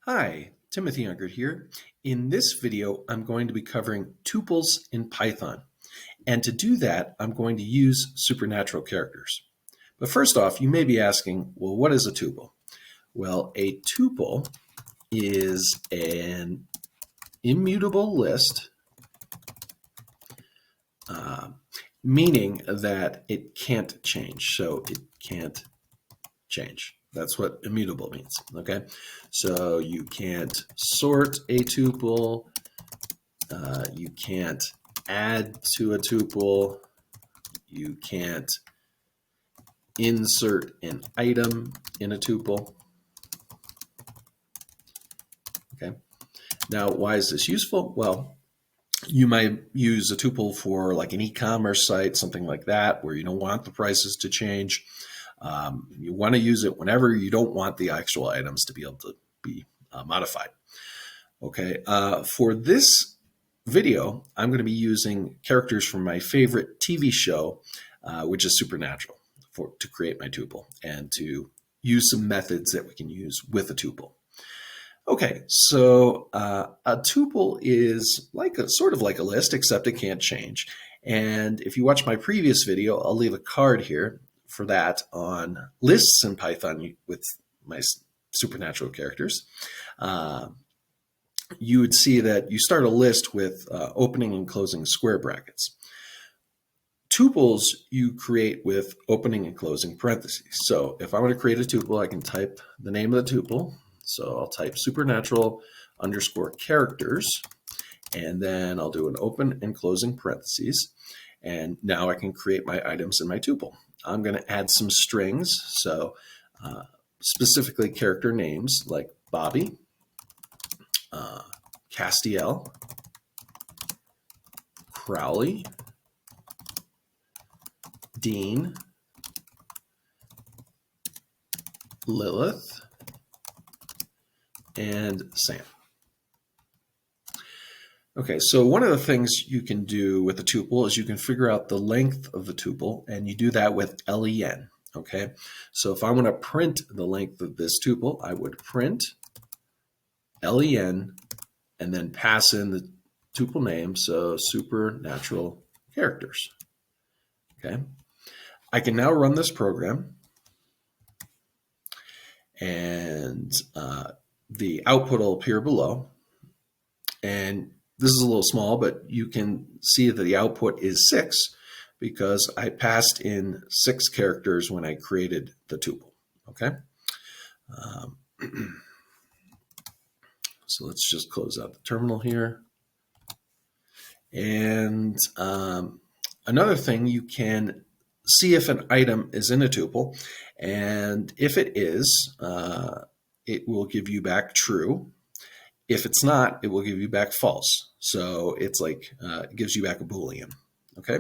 Hi, Timothy Unkert here. In this video, I'm going to be covering tuples in Python. And to do that, I'm going to use supernatural characters. But first off, you may be asking, well, what is a tuple? Well, a tuple is an immutable list, meaning that it can't change. So it can't change. That's what immutable means, okay? So you can't sort a tuple, you can't add to a tuple, you can't insert an item in a tuple, okay? Now, why is this useful? Well, you might use a tuple for like an e-commerce site, something like that, where you don't want the prices to change. You want to use it whenever you don't want the actual items to be able to be modified. Okay, for this video, I'm going to be using characters from my favorite TV show, which is Supernatural, to create my tuple and to use some methods that we can use with a tuple. Okay, so a tuple is like sort of like a list, except it can't change. And if you watch my previous video, I'll leave a card here for that on lists in Python with my supernatural characters. You would see that you start a list with opening and closing square brackets. Tuples you create with opening and closing parentheses. So if I want to create a tuple, I can type the name of the tuple. So I'll type supernatural underscore characters, and then I'll do an open and closing parentheses. And now I can create my items in my tuple. I'm going to add some strings, so specifically character names like Bobby, Castiel, Crowley, Dean, Lilith, and Sam. Okay, so one of the things you can do with a tuple is you can figure out the length of the tuple, and you do that with len, okay? So if I want to print the length of this tuple, I would print len and then pass in the tuple name, so supernatural characters, okay? I can now run this program, and the output will appear below, and this is a little small, but you can see that the output is 6 because I passed in 6 characters when I created the tuple, okay? So let's just close out the terminal here. And another thing, you can see if an item is in a tuple, and if it is, it will give you back true. If it's not, it will give you back false. So it's like, it gives you back a Boolean, okay?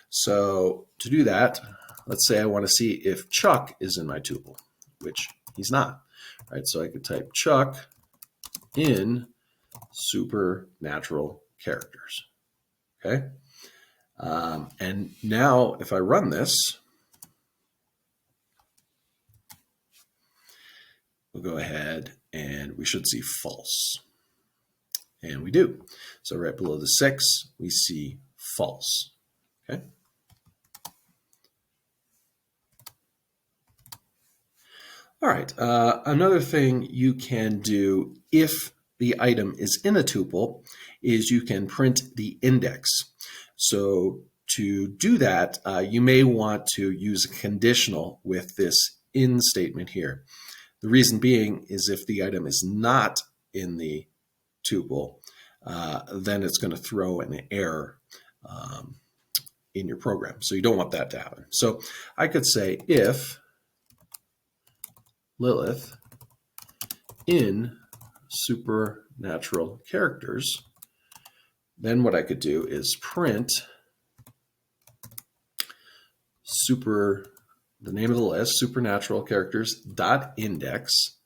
So to do that, let's say I want to see if Chuck is in my tuple, which he's not, right? So I could type Chuck in supernatural characters, okay? And now if I run this, we'll go ahead and we should see false. And we do. So right below the 6, we see false. Okay. All right. Another thing you can do if the item is in a tuple is you can print the index. So to do that, you may want to use a conditional with this in statement here. The reason being is if the item is not in the tuple, then it's going to throw an error in your program. So you don't want that to happen. So I could say if Lilith in supernatural characters, then what I could do is print the name of the list, supernatural characters dot index.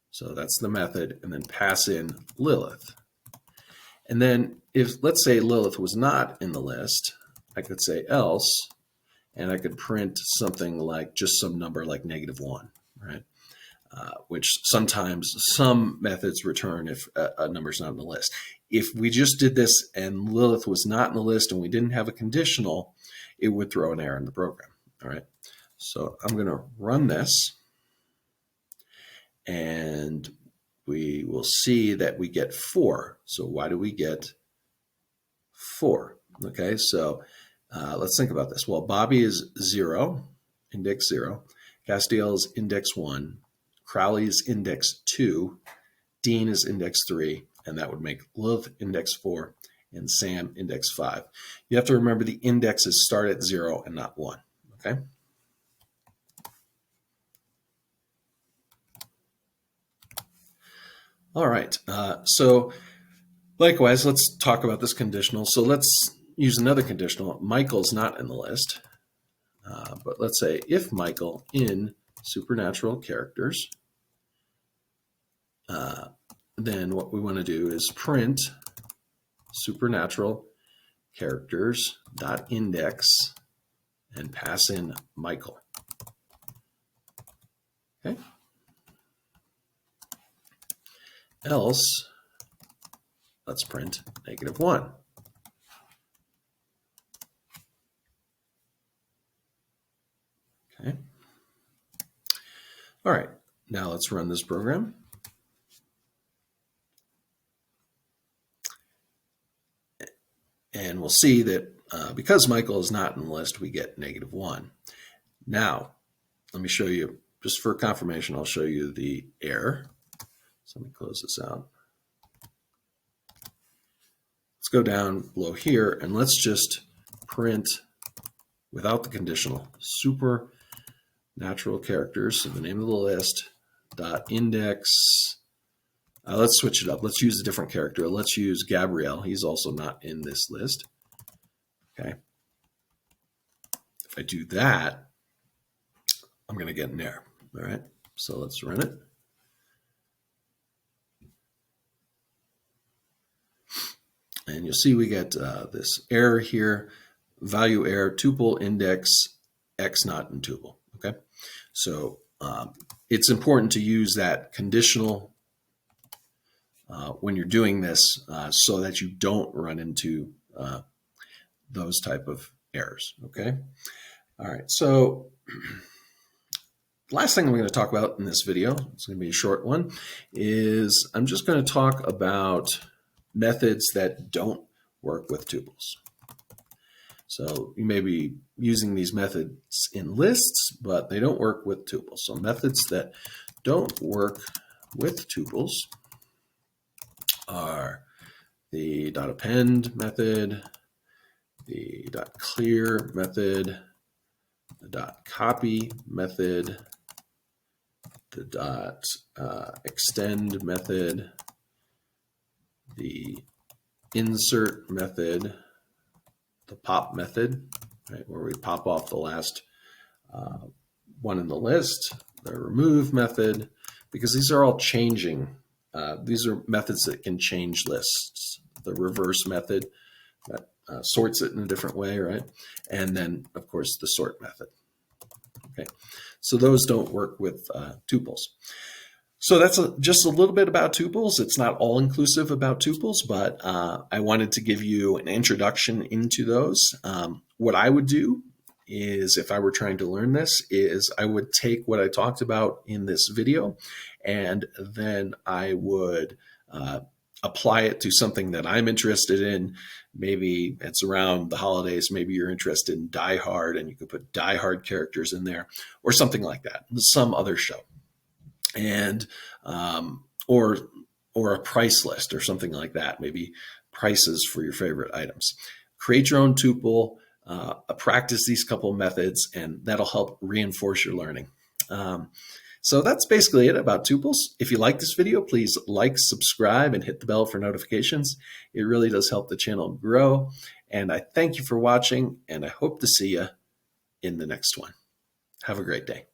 So that's the method, and then pass in Lilith. And then if, let's say Lilith was not in the list, I could say else, and I could print something like just some number like -1, right? which sometimes some methods return if a number is not in the list. If we just did this and Lilith was not in the list and we didn't have a conditional, it would throw an error in the program. All right, so I'm going to run this, and we will see that we get 4. So why do we get 4? Okay, so let's think about this. Well, Bobby is 0, index 0. Castiel is index 1. Crowley is index 2. Dean is index 3. And that would make Lilith index 4 and Sam index 5. You have to remember the indexes start at 0 and not 1. Okay. All right. So likewise, let's talk about this conditional. So let's use another conditional. Michael's not in the list. But let's say if Michael in supernatural characters, then what we want to do is print supernatural characters dot index and pass in Michael. Okay. Else, let's print -1. Okay. All right. Now let's run this program. And we'll see that because Michael is not in the list, we get -1. Now, let me show you, just for confirmation, I'll show you the error. So let me close this out. Let's go down below here and let's just print without the conditional supernatural characters. So the name of the list dot index. Let's switch it up. Let's use a different character. Let's use Gabrielle. He's also not in this list. Okay. If I do that, I'm going to get an error. All right. So let's run it. And you'll see we get this error here, value error, tuple index X not in tuple. Okay. So it's important to use that conditional when you're doing this so that you don't run into those type of errors. Okay. All right. So the last thing I'm going to talk about in this video, it's going to be a short one, is I'm just going to talk about methods that don't work with tuples. So you may be using these methods in lists, but they don't work with tuples. So methods that don't work with tuples are the .append method, the .clear method, the .copy method, the .extend method, the insert method, the pop method, right, where we pop off the last one in the list, the remove method, because these are all changing. These are methods that can change lists. The reverse method that sorts it in a different way, right? And then, of course, the sort method. Okay, so those don't work with tuples. So that's just a little bit about tuples. It's not all inclusive about tuples, but I wanted to give you an introduction into those. What I would do is, if I were trying to learn this, is I would take what I talked about in this video, and then I would apply it to something that I'm interested in. Maybe it's around the holidays. Maybe you're interested in Die Hard, and you could put Die Hard characters in there, or something like that, some other show. And or a price list or something like that, maybe prices for your favorite items. Create your own tuple, practice these couple methods, and that'll help reinforce your learning. So that's basically it about tuples. If you like this video, please like, subscribe, and hit the bell for notifications. It really does help the channel grow. And I thank you for watching, and I hope to see you in the next one. Have a great day.